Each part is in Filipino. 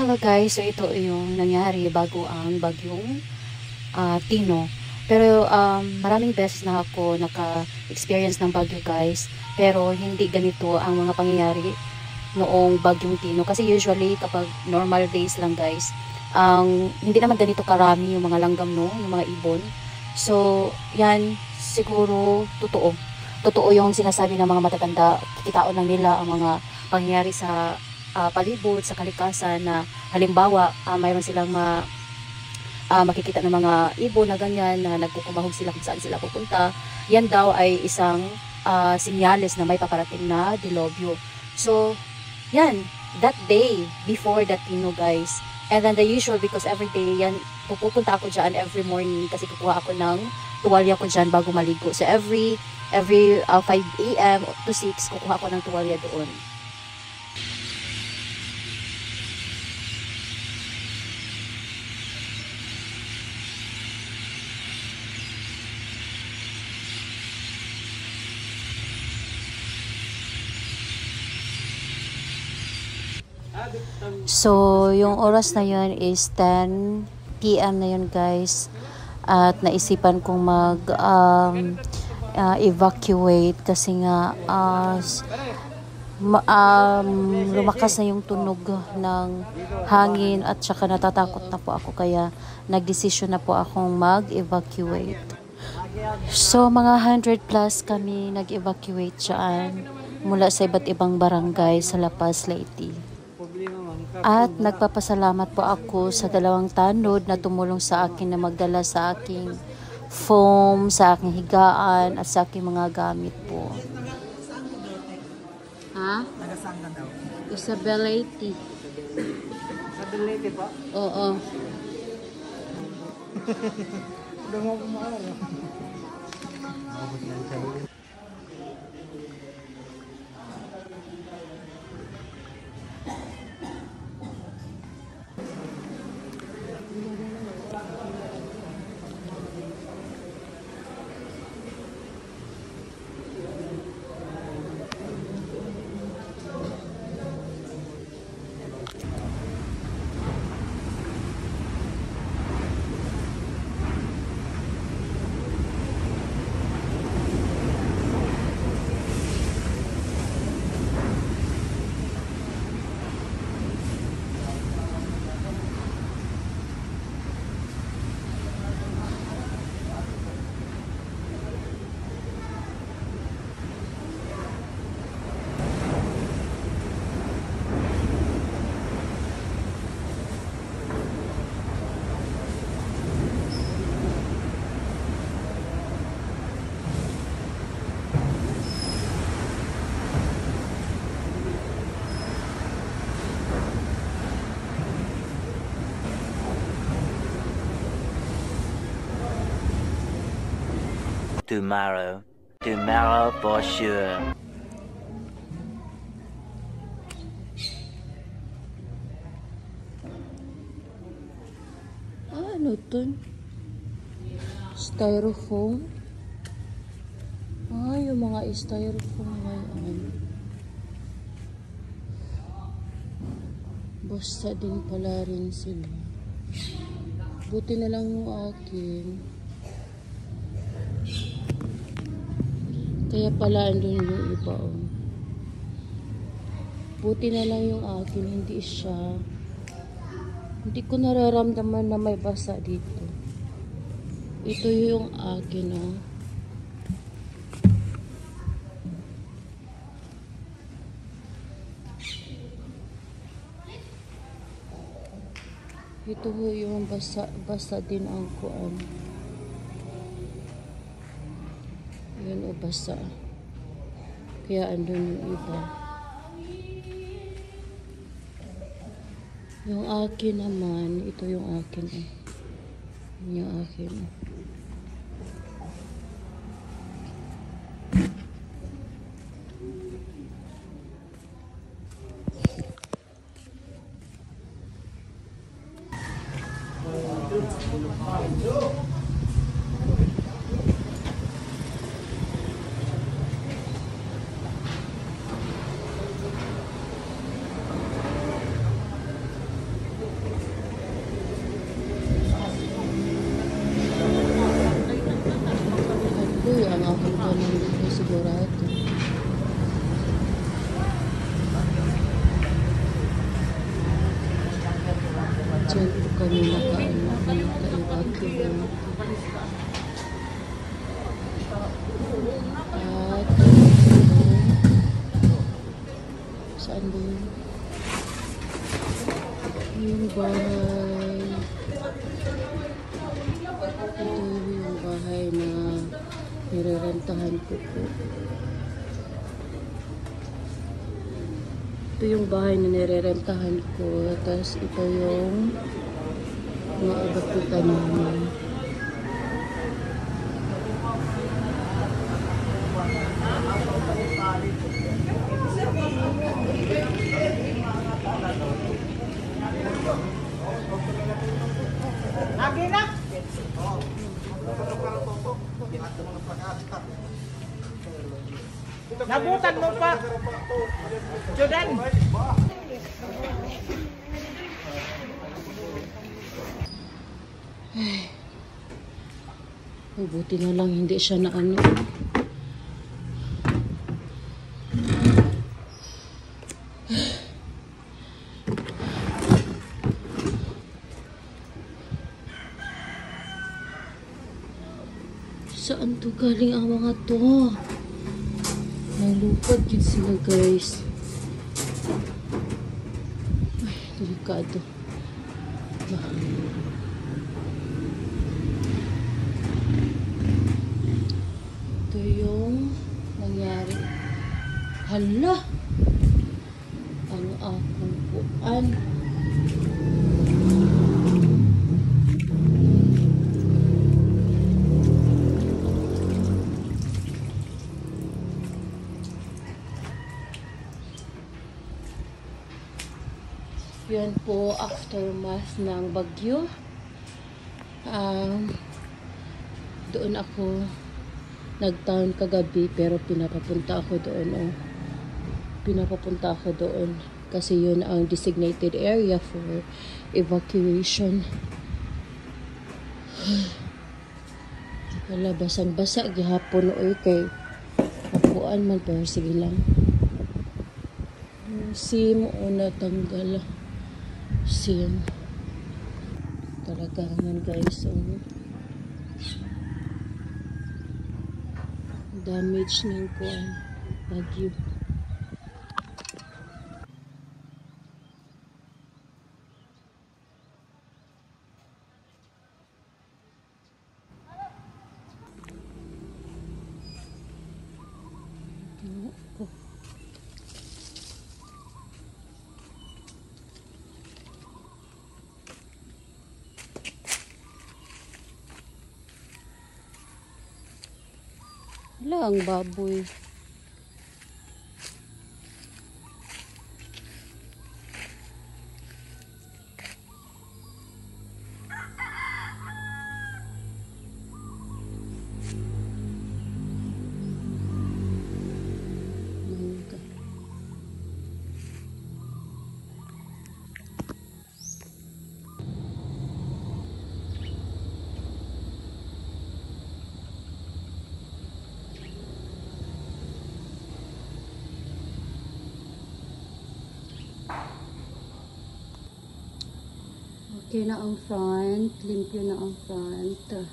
Hello guys, so ito yung nangyari bago ang bagyong Tino. Pero maraming beses na ako naka-experience ng bagyo guys. Pero hindi ganito ang mga pangyayari noong bagyong Tino. Kasi usually kapag normal days lang guys, hindi naman ganito karami yung mga langgam no, yung mga ibon. So yan siguro totoo. Totoo yung sinasabi ng mga matatanda, kikitaon lang nila ang mga pangyayari sa palibot, sa kalikasan na halimbawa mayroon silang makikita ng mga ibon na ganyan na nagkukumahog sila kung saan sila pupunta. Yan daw ay isang sinyales na may paparating na dilobyo. So yan, that day before that Tino guys, and then the usual because every day yan pupunta ako dyan every morning kasi kukuha ako ng tuwalya ko dyan bago maligo. So every 5 AM to 6 kukuha ako ng tuwalya doon. So, yung oras na yun is 10 PM na yun guys. At naisipan kong evacuate kasi nga lumakas na yung tunog ng hangin at saka natatakot na po ako kaya nagdesisyon na po akong mag-evacuate. So, mga 100 plus kami nag-evacuate dyan mula sa iba't ibang barangay sa La Paz, Leyte. At nagpapasalamat po ako sa dalawang tanod na tumulong sa akin na magdala sa aking foam, sa aking higaan at sa aking mga gamit po. Ha? Nagasang na daw. Isabel Leyte. Isabel Leyte po? Oo. Doon mo kumahal. Tomorrow for sure. Ano to? Styrofoam? Yung mga styrofoam ngayon. Basta din pala rin sila. Buti na lang yung akin. Kaya pala andun yung iba. Buti na lang yung akin, hindi siya. Hindi ko nararamdaman na may basa dito. Ito yung akin, Ito yung basa din ang kuan. Yan basa. Kaya andun yung iba. Yung akin naman, ito yung akin Yung akin Diyan po kami naka-evacuate. At saan ba yun? Yung bahay. Ito yung bahay na nirerentahan ko po. Ito yung bahay na nirerentahan ko. Tapos ito yung naibakutan namin. Nabutan mo pa. Jordan. Ay, buti na lang hindi siya na ano. Saan to galing ang mga to? Nalupad yun sila, guys. Ay, delikado. Ito yung nangyari. Hala! Ang akong puan. Yan po, aftermath ng bagyo. Doon ako nagtown kagabi, pero pinapapunta ako doon. Pinapapunta ako doon kasi yun ang designated area for evacuation. Wala, basang-basa gihapon oy kay napuan man, pero sige lang. SIM o natanggal. SIM. Talaga yan, guys. Damage ng kuwan. Bagyo. Wala ang baboy. Okay na ang front. Limpyo na ang front.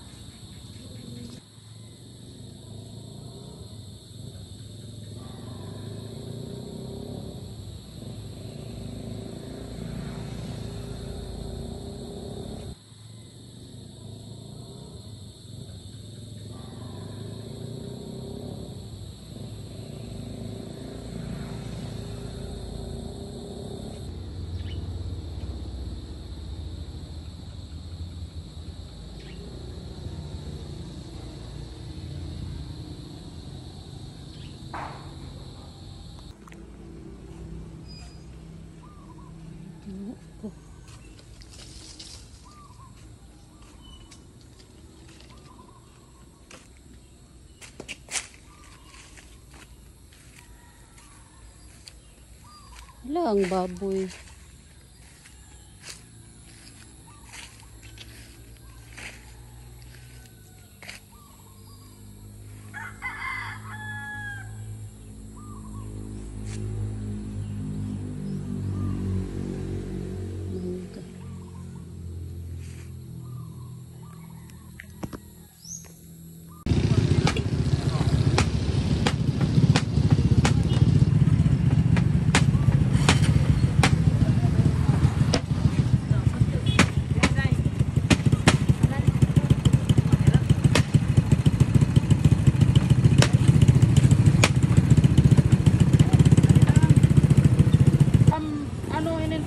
Wala ang baboy.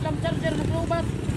slam charger naglubat.